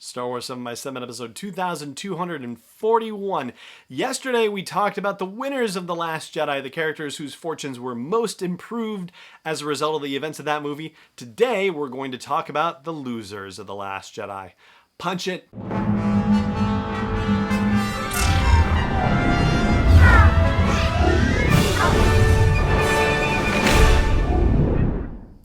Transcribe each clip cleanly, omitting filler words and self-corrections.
Star Wars 7 by 7 episode 2241. Yesterday we talked about the winners of The Last Jedi, the characters whose fortunes were most improved as a result of the events of that movie. Today we're going to talk about the losers of The Last Jedi. Punch it.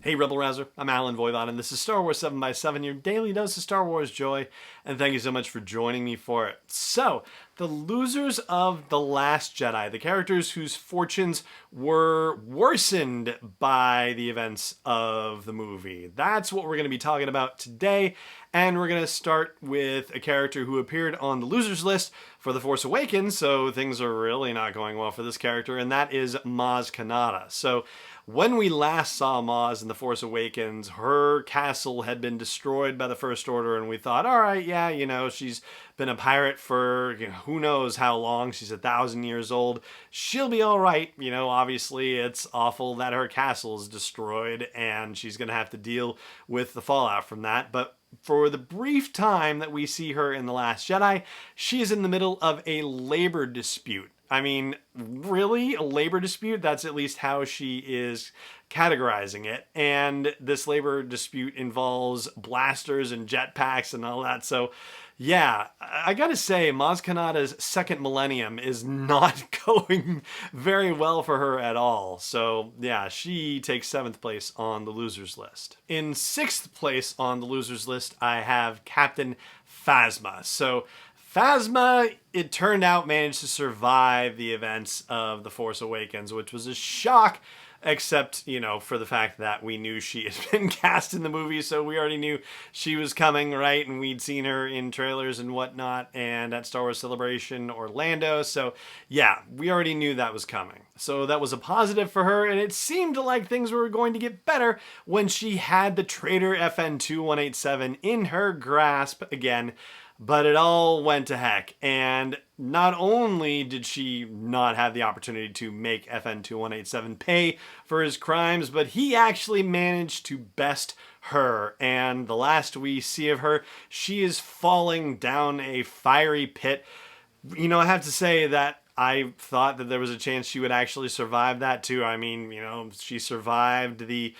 Hey Rebel Rouser, I'm Alan Voivod, and this is Star Wars 7 by 7, your daily dose of Star Wars joy, and thank you so much for joining me for it. So, the losers of The Last Jedi, the characters whose fortunes were worsened by the events of the movie. That's what we're going to be talking about today, and we're going to start with a character who appeared on the losers list for The Force Awakens, so things are really not going well for this character, and that is Maz Kanata. So, when we last saw Maz in The Force Awakens, her castle had been destroyed by the First Order, and we thought, all right, yeah, she's been a pirate for who knows how long. She's 1,000 years old. She'll be all right. Obviously it's awful that her castle is destroyed, and she's going to have to deal with the fallout from that. But for the brief time that we see her in The Last Jedi, she is in the middle of a labor dispute. I mean, really? A labor dispute? That's at least how she is categorizing it. And this labor dispute involves blasters and jetpacks and all that. So, yeah, I gotta say, Maz Kanata's second millennium is not going very well for her at all. So, yeah, she takes 7th place on the losers list. In 6th place on the losers list, I have Captain Phasma. So, Phasma, it turned out, managed to survive the events of The Force Awakens, which was a shock, except, for the fact that we knew she had been cast in the movie, so we already knew she was coming, right? And we'd seen her in trailers and whatnot, and at Star Wars Celebration Orlando, so yeah, we already knew that was coming. So that was a positive for her, and it seemed like things were going to get better when she had the traitor FN-2187 in her grasp again. But it all went to heck, and not only did she not have the opportunity to make FN-2187 pay for his crimes, but he actually managed to best her, and the last we see of her, she is falling down a fiery pit. I have to say that I thought that there was a chance she would actually survive that too. I mean, she survived the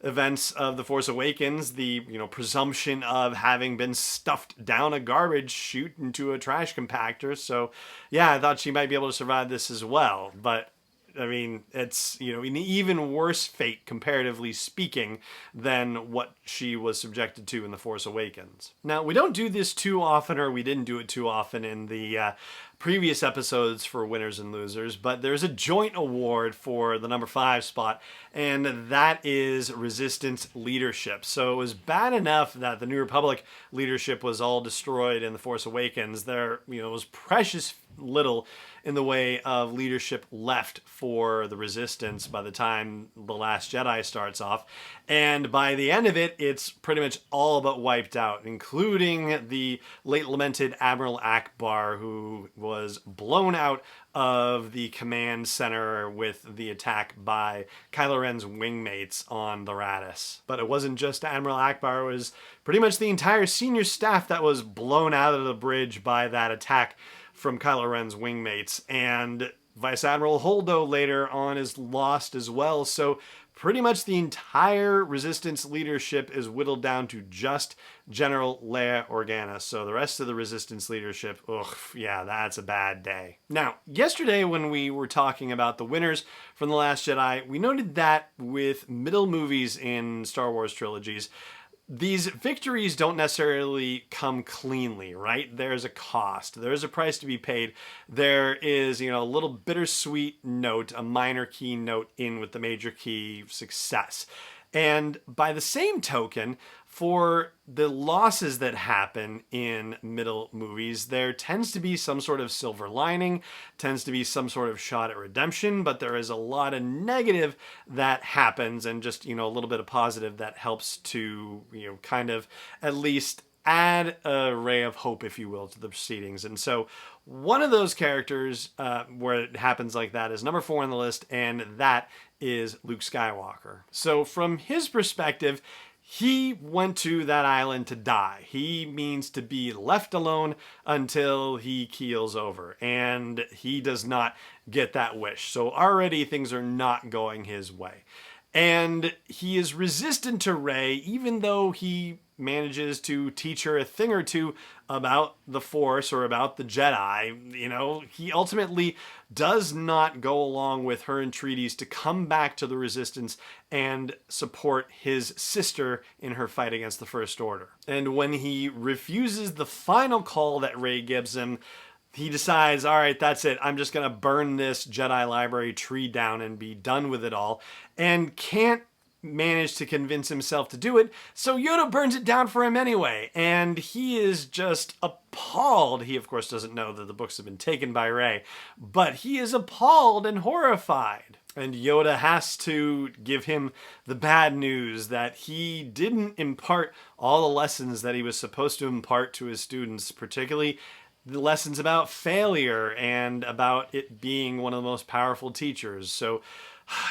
events of The Force Awakens, the presumption of having been stuffed down a garbage chute into a trash compactor. So yeah, I thought she might be able to survive this as well. But I mean, it's an even worse fate, comparatively speaking, than what she was subjected to in The Force Awakens. Now, we don't do this too often, or we didn't do it too often in the previous episodes for winners and losers, but there's a joint award for the number 5 spot, and that is Resistance leadership. So it was bad enough that the New Republic leadership was all destroyed in The Force Awakens. There was precious little in the way of leadership left for the Resistance by the time The Last Jedi starts off. And by the end of it, it's pretty much all but wiped out, including the late lamented Admiral Akbar, who was blown out of the command center with the attack by Kylo Ren's wingmates on the Raddus. But it wasn't just Admiral Akbar, it was pretty much the entire senior staff that was blown out of the bridge by that attack from Kylo Ren's wingmates, and Vice Admiral Holdo later on is lost as well. So pretty much the entire Resistance leadership is whittled down to just General Leia Organa. So the rest of the Resistance leadership, yeah, that's a bad day. Now, yesterday when we were talking about the winners from The Last Jedi, we noted that with middle movies in Star Wars trilogies, these victories don't necessarily come cleanly, right? There's a cost. There's a price to be paid. There is, a little bittersweet note, a minor key note in with the major key success. And by the same token, for the losses that happen in middle movies, there tends to be some sort of silver lining, tends to be some sort of shot at redemption, but there is a lot of negative that happens and just, a little bit of positive that helps to, kind of at least add a ray of hope, if you will, to the proceedings. And so one of those characters where it happens like that is number 4 on the list, and that is Luke Skywalker. So from his perspective, he went to that island to die. He means to be left alone until he keels over, and he does not get that wish. So already things are not going his way. And he is resistant to Rey, even though he manages to teach her a thing or two about the Force or about the Jedi. You know, he ultimately does not go along with her entreaties to come back to the Resistance and support his sister in her fight against the First Order. And when he refuses the final call that Rey gives him, he decides, all right, that's it. I'm just going to burn this Jedi library tree down and be done with it all. And can't manage to convince himself to do it, so Yoda burns it down for him anyway. And he is just appalled. He, of course, doesn't know that the books have been taken by Rey, but he is appalled and horrified. And Yoda has to give him the bad news that he didn't impart all the lessons that he was supposed to impart to his students, particularly the lessons about failure and about it being one of the most powerful teachers. So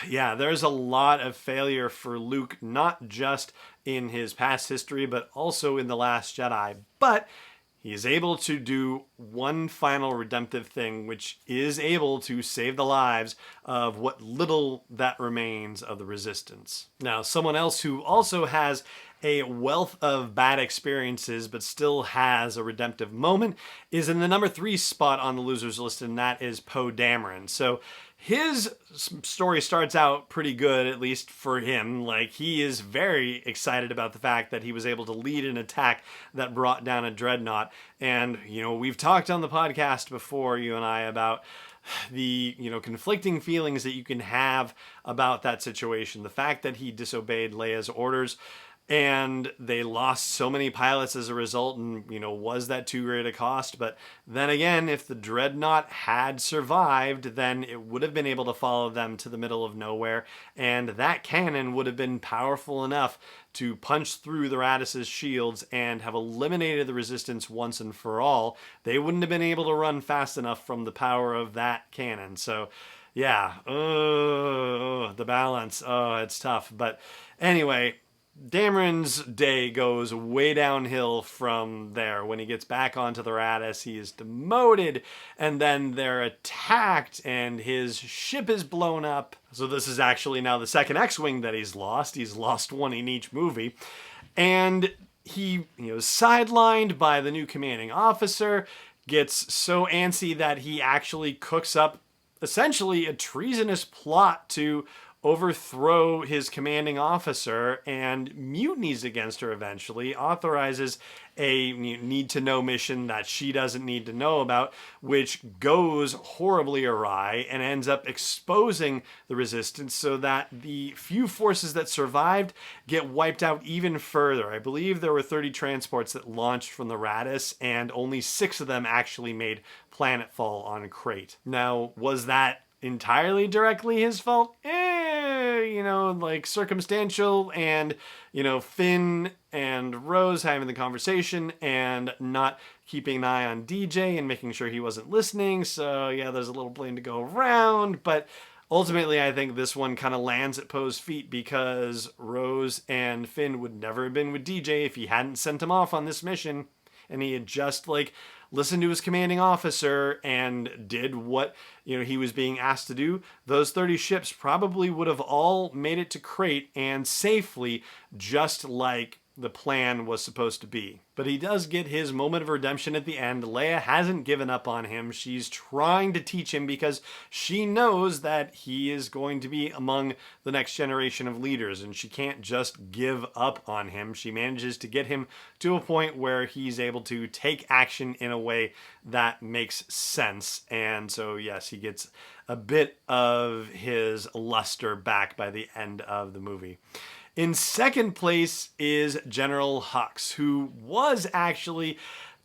yeah, there's a lot of failure for Luke, not just in his past history, but also in The Last Jedi. But he is able to do one final redemptive thing, which is able to save the lives of what little that remains of the Resistance. Now, someone else who also has a wealth of bad experiences but still has a redemptive moment is in the number 3 spot on the losers list, and that is Poe Dameron. So his story starts out pretty good, at least for him. Like, he is very excited about the fact that he was able to lead an attack that brought down a dreadnought. And, you know, we've talked on the podcast before, you and I, about the, you know, conflicting feelings that you can have about that situation. The fact that he disobeyed Leia's orders, and they lost so many pilots as a result, and, you know, was that too great a cost? But then again, if the dreadnought had survived, then it would have been able to follow them to the middle of nowhere, and that cannon would have been powerful enough to punch through the Raddus's shields and have eliminated the Resistance once and for all. They wouldn't have been able to run fast enough from the power of that cannon. So yeah, the balance, it's tough. But anyway, Dameron's day goes way downhill from there. When he gets back onto the Raddus, he is demoted, and then they're attacked, and his ship is blown up. So this is actually now the second X-Wing that he's lost. He's lost one in each movie. And he, you know, sidelined by the new commanding officer, gets so antsy that he actually cooks up essentially a treasonous plot to overthrow his commanding officer and mutinies against her eventually, authorizes a need-to-know mission that she doesn't need to know about, which goes horribly awry and ends up exposing the Resistance so that the few forces that survived get wiped out even further. I believe there were 30 transports that launched from the Raddus, and only 6 of them actually made planetfall on Crate. Now, was that entirely directly his fault? You know, like circumstantial, and, you know, Finn and Rose having the conversation and not keeping an eye on DJ and making sure he wasn't listening. So yeah, there's a little blame to go around, but ultimately I think this one kind of lands at Poe's feet, because Rose and Finn would never have been with DJ if he hadn't sent him off on this mission, and he had just, like, listened to his commanding officer and did what, you know, he was being asked to do. Those 30 ships probably would have all made it to Crate and safely, just like the plan was supposed to be. But he does get his moment of redemption at the end. Leia hasn't given up on him. She's trying to teach him because she knows that he is going to be among the next generation of leaders, and she can't just give up on him. She manages to get him to a point where he's able to take action in a way that makes sense. And so yes, he gets a bit of his luster back by the end of the movie. In second place is General Hux, who was actually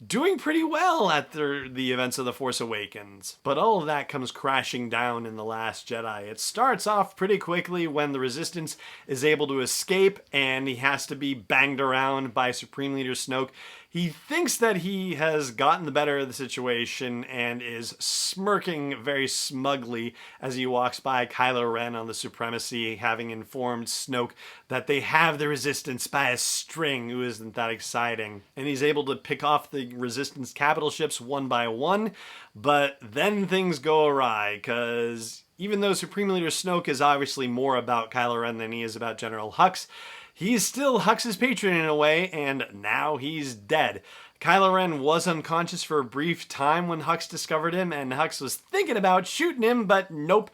doing pretty well at the events of The Force Awakens. But all of that comes crashing down in The Last Jedi. It starts off pretty quickly when the Resistance is able to escape and he has to be banged around by Supreme Leader Snoke. He thinks that he has gotten the better of the situation and is smirking very smugly as he walks by Kylo Ren on the Supremacy, having informed Snoke that they have the Resistance by a string. Ooh, isn't that exciting? And he's able to pick off the Resistance capital ships one by one, but then things go awry, because even though Supreme Leader Snoke is obviously more about Kylo Ren than he is about General Hux, he's still Hux's patron in a way, and now he's dead. Kylo Ren was unconscious for a brief time when Hux discovered him, and Hux was thinking about shooting him, but nope.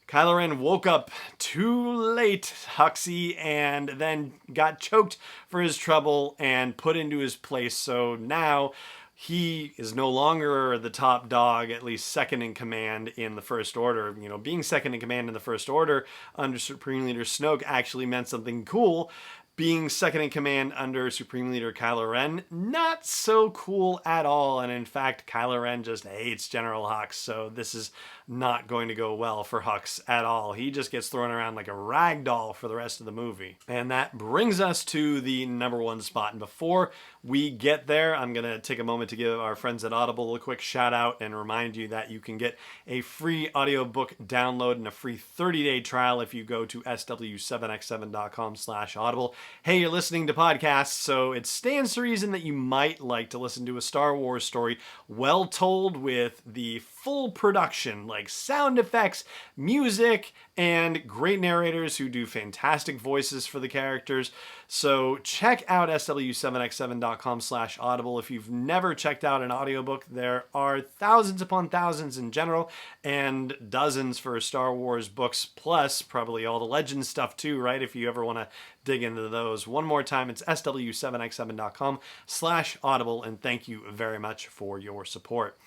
Kylo Ren woke up too late, Huxy, and then got choked for his trouble and put into his place. So now he is no longer the top dog, at least second in command in the First Order. You know, being second in command in the First Order under Supreme Leader Snoke actually meant something cool. Being second in command under Supreme Leader Kylo Ren, not so cool at all. And in fact, Kylo Ren just hates General Hux, so this is not going to go well for Hux at all. He just gets thrown around like a rag doll for the rest of the movie. And that brings us to the #1 spot. And before we get there, I'm going to take a moment to give our friends at Audible a quick shout out and remind you that you can get a free audiobook download and a free 30-day trial if you go to sw7x7.com/audible. Hey, you're listening to podcasts, so it stands to reason that you might like to listen to a Star Wars story well told with the full production, like sound effects, music, and great narrators who do fantastic voices for the characters. So check out sw7x7.com/audible. If you've never checked out an audiobook, there are thousands upon thousands in general and dozens for Star Wars books, plus probably all the Legends stuff too, right? If you ever want to dig into those. One more time, it's sw7x7.com/audible, and thank you very much for your support.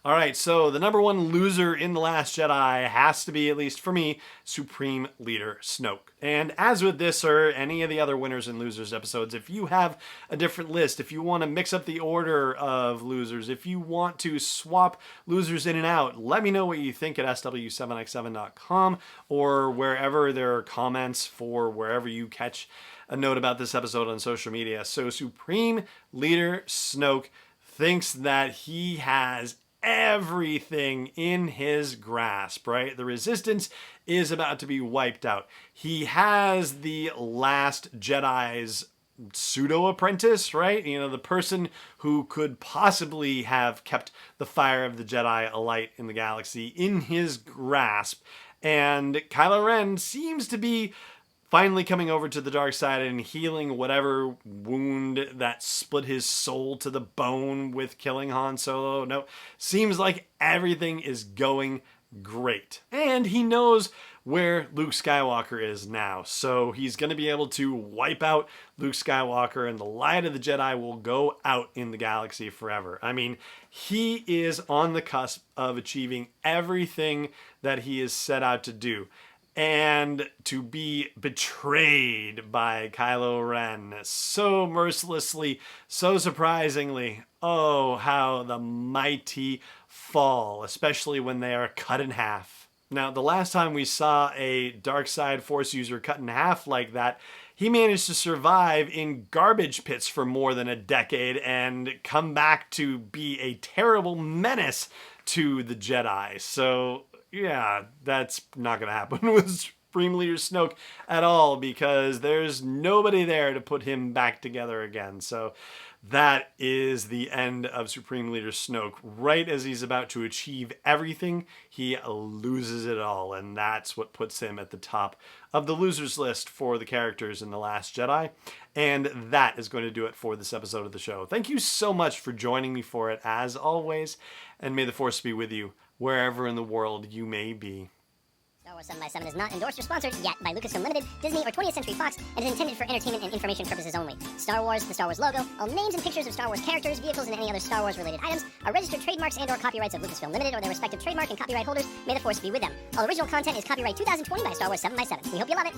All right, so the #1 loser in The Last Jedi has to be, at least for me, Supreme Leader Snoke. And as with this or any of the other winners and losers episodes, if you have a different list, if you want to mix up the order of losers, if you want to swap losers in and out, let me know what you think at sw7x7.com or wherever there are comments for wherever you catch a note about this episode on social media. So Supreme Leader Snoke thinks that he has everything in his grasp, right? The Resistance is about to be wiped out. He has the Last Jedi's pseudo-apprentice, right? You know, the person who could possibly have kept the fire of the Jedi alight in the galaxy in his grasp. And Kylo Ren seems to be finally coming over to the dark side and healing whatever wound that split his soul to the bone with killing Han Solo. No, seems like everything is going great. And he knows where Luke Skywalker is now. So he's going to be able to wipe out Luke Skywalker and the light of the Jedi will go out in the galaxy forever. I mean, he is on the cusp of achieving everything that he is set out to do. And to be betrayed by Kylo Ren so mercilessly, so surprisingly, oh, how the mighty fall, especially when they are cut in half. Now, the last time we saw a dark side Force user cut in half like that, he managed to survive in garbage pits for more than a decade and come back to be a terrible menace to the Jedi. So yeah, that's not going to happen with Supreme Leader Snoke at all, because there's nobody there to put him back together again. So that is the end of Supreme Leader Snoke. Right as he's about to achieve everything, he loses it all, and that's what puts him at the top of the losers list for the characters in The Last Jedi. And that is going to do it for this episode of the show. Thank you so much for joining me for it, as always, and may the Force be with you wherever in the world you may be. Star Wars 7x7 is not endorsed or sponsored yet by Lucasfilm Limited, Disney, or 20th Century Fox, and is intended for entertainment and information purposes only. Star Wars, the Star Wars logo, all names and pictures of Star Wars characters, vehicles, and any other Star Wars-related items are registered trademarks and/or copyrights of Lucasfilm Limited or their respective trademark and copyright holders. May the Force be with them. All original content is copyright 2020 by Star Wars 7x7. We hope you love it.